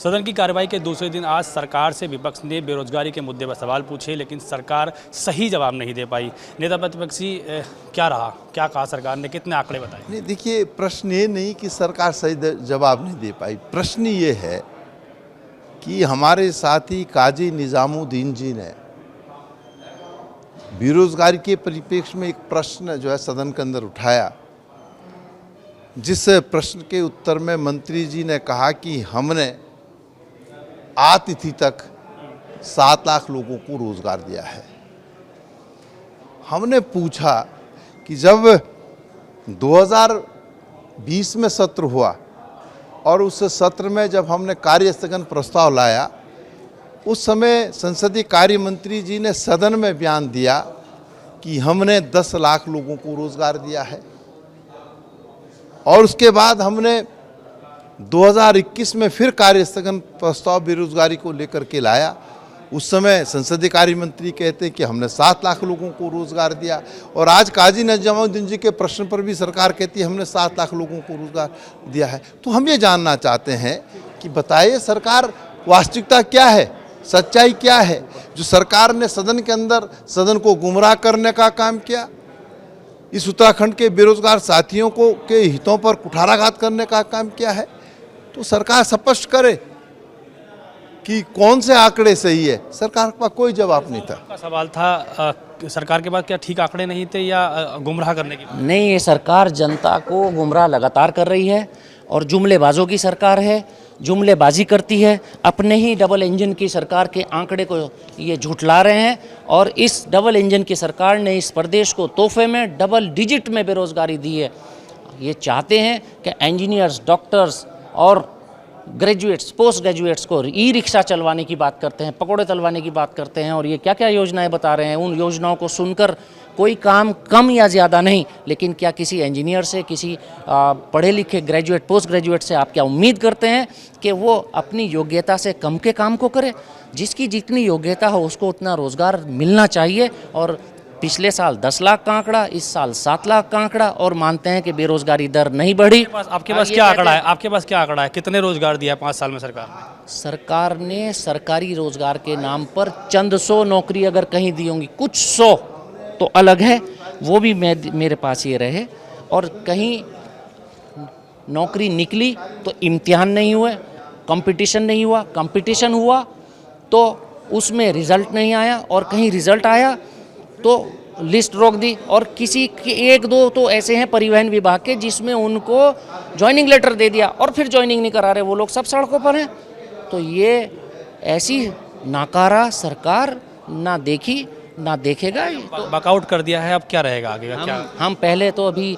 सदन की कार्रवाई के दूसरे दिन आज सरकार से विपक्ष ने बेरोजगारी के मुद्दे पर सवाल पूछे, लेकिन सरकार सही जवाब नहीं दे पाई। नेता प्रतिपक्षी क्या रहा, क्या कहा सरकार ने, कितने आंकड़े बताए? नहीं, देखिए, प्रश्न ये नहीं कि सरकार सही जवाब नहीं दे पाई। प्रश्न ये है कि हमारे साथी काजी निजामुद्दीन जी ने बेरोजगारी के परिप्रेक्ष्य में एक प्रश्न जो है सदन के अंदर उठाया, जिस प्रश्न के उत्तर में मंत्री जी ने कहा कि हमने आतिथि तक 7 लाख लोगों को रोजगार दिया है। हमने पूछा कि जब 2020 में सत्र हुआ और उस सत्र में जब हमने कार्य स्थगन प्रस्ताव लाया, उस समय संसदीय कार्य मंत्री जी ने सदन में बयान दिया कि हमने 10 लाख लोगों को रोजगार दिया है। और उसके बाद हमने 2021 में फिर कार्य स्थगन प्रस्ताव बेरोजगारी को लेकर के लाया। उस समय संसदीय कार्य मंत्री कहते कि हमने 7 लाख लोगों को रोजगार दिया, और आज काजी निजामुद्दीन जी के प्रश्न पर भी सरकार कहती है हमने 7 लाख लोगों को रोजगार दिया है। तो हम ये जानना चाहते हैं कि बताइए सरकार वास्तविकता क्या है, सच्चाई क्या है। जो सरकार ने सदन के अंदर सदन को गुमराह करने का काम किया, इस उत्तराखंड के बेरोजगार साथियों को के हितों पर कुठाराघात करने का काम किया है, तो सरकार स्पष्ट करे कि कौन से आंकड़े सही है। सरकार का कोई जवाब नहीं था। आपका सवाल था सरकार के पास क्या ठीक आंकड़े नहीं थे या गुमराह करने की? नहीं, ये सरकार जनता को गुमराह लगातार कर रही है और जुमलेबाजों की सरकार है, जुमलेबाजी करती है। अपने ही डबल इंजन की सरकार के आंकड़े को ये झुठला रहे हैं, और इस डबल इंजन की सरकार ने इस प्रदेश को तोहफे में डबल डिजिट में बेरोजगारी दी है। ये चाहते हैं कि इंजीनियर्स, डॉक्टर्स और ग्रेजुएट्स, पोस्ट ग्रेजुएट्स को ई रिक्शा चलवाने की बात करते हैं, पकौड़े तलवाने की बात करते हैं, और ये क्या क्या योजनाएं बता रहे हैं। उन योजनाओं को सुनकर कोई काम कम या ज़्यादा नहीं, लेकिन क्या किसी इंजीनियर से, किसी पढ़े लिखे ग्रेजुएट, पोस्ट ग्रेजुएट से आप क्या उम्मीद करते हैं कि वो अपनी योग्यता से कम के काम को करे? जिसकी जितनी योग्यता हो उसको उतना रोज़गार मिलना चाहिए। और पिछले साल 10 लाख का आंकड़ा, इस साल 7 लाख का आंकड़ा, और मानते हैं कि बेरोजगारी दर नहीं बढ़ी। आपके पास क्या आंकड़ा है? आपके पास क्या आंकड़ा है? कितने रोजगार दिया 5 साल में सरकार ने? सरकार ने सरकारी रोजगार के नाम पर चंद 100 नौकरी अगर कहीं दी होंगी, कुछ 100 तो अलग है, वो भी मेरे पास ये रहे, और कहीं नौकरी निकली तो इम्तिहान नहीं हुए, कंपटीशन नहीं हुआ, कंपटीशन हुआ तो उसमें रिजल्ट नहीं आया, और कहीं रिजल्ट आया तो लिस्ट रोक दी। और किसी के 1-2 तो ऐसे हैं परिवहन विभाग के जिसमें उनको ज्वाइनिंग लेटर दे दिया और फिर ज्वाइनिंग नहीं करा रहे, वो लोग सब सड़कों पर हैं। तो ये ऐसी नाकारा सरकार ना देखी ना देखेगा। तो बकआउट कर दिया है, अब क्या रहेगा आगे का? क्या हम पहले तो अभी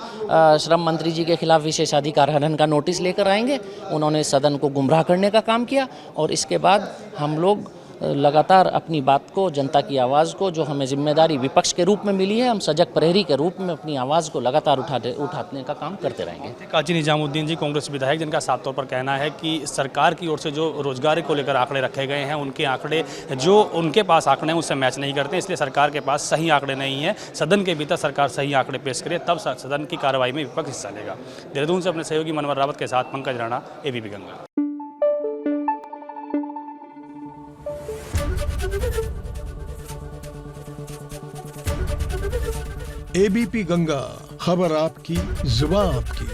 श्रम मंत्री जी के खिलाफ विशेषाधिकार हनन का नोटिस लेकर आएंगे। उन्होंने सदन को गुमराह करने का काम किया, और इसके बाद हम लोग लगातार अपनी बात को, जनता की आवाज़ को, जो हमें जिम्मेदारी विपक्ष के रूप में मिली है, हम सजग प्रहरी के रूप में अपनी आवाज़ को लगातार उठाने का काम करते रहेंगे। काजी निजामुद्दीन जी कांग्रेस विधायक, जिनका साफ तौर पर कहना है कि सरकार की ओर से जो रोजगार को लेकर आंकड़े रखे गए हैं, उनके आंकड़े जो उनके पास आंकड़े हैं उससे मैच नहीं करते, इसलिए सरकार के पास सही आंकड़े नहीं है। सदन के भीतर सरकार सही आंकड़े पेश करे, तब सदन की कार्रवाई में विपक्ष हिस्सा लेगा। देहरादून से अपने सहयोगी मनोहर रावत के साथ पंकज राणा, एबीपी गंगा। एबीपी गंगा, खबर आपकी, जुबान आपकी।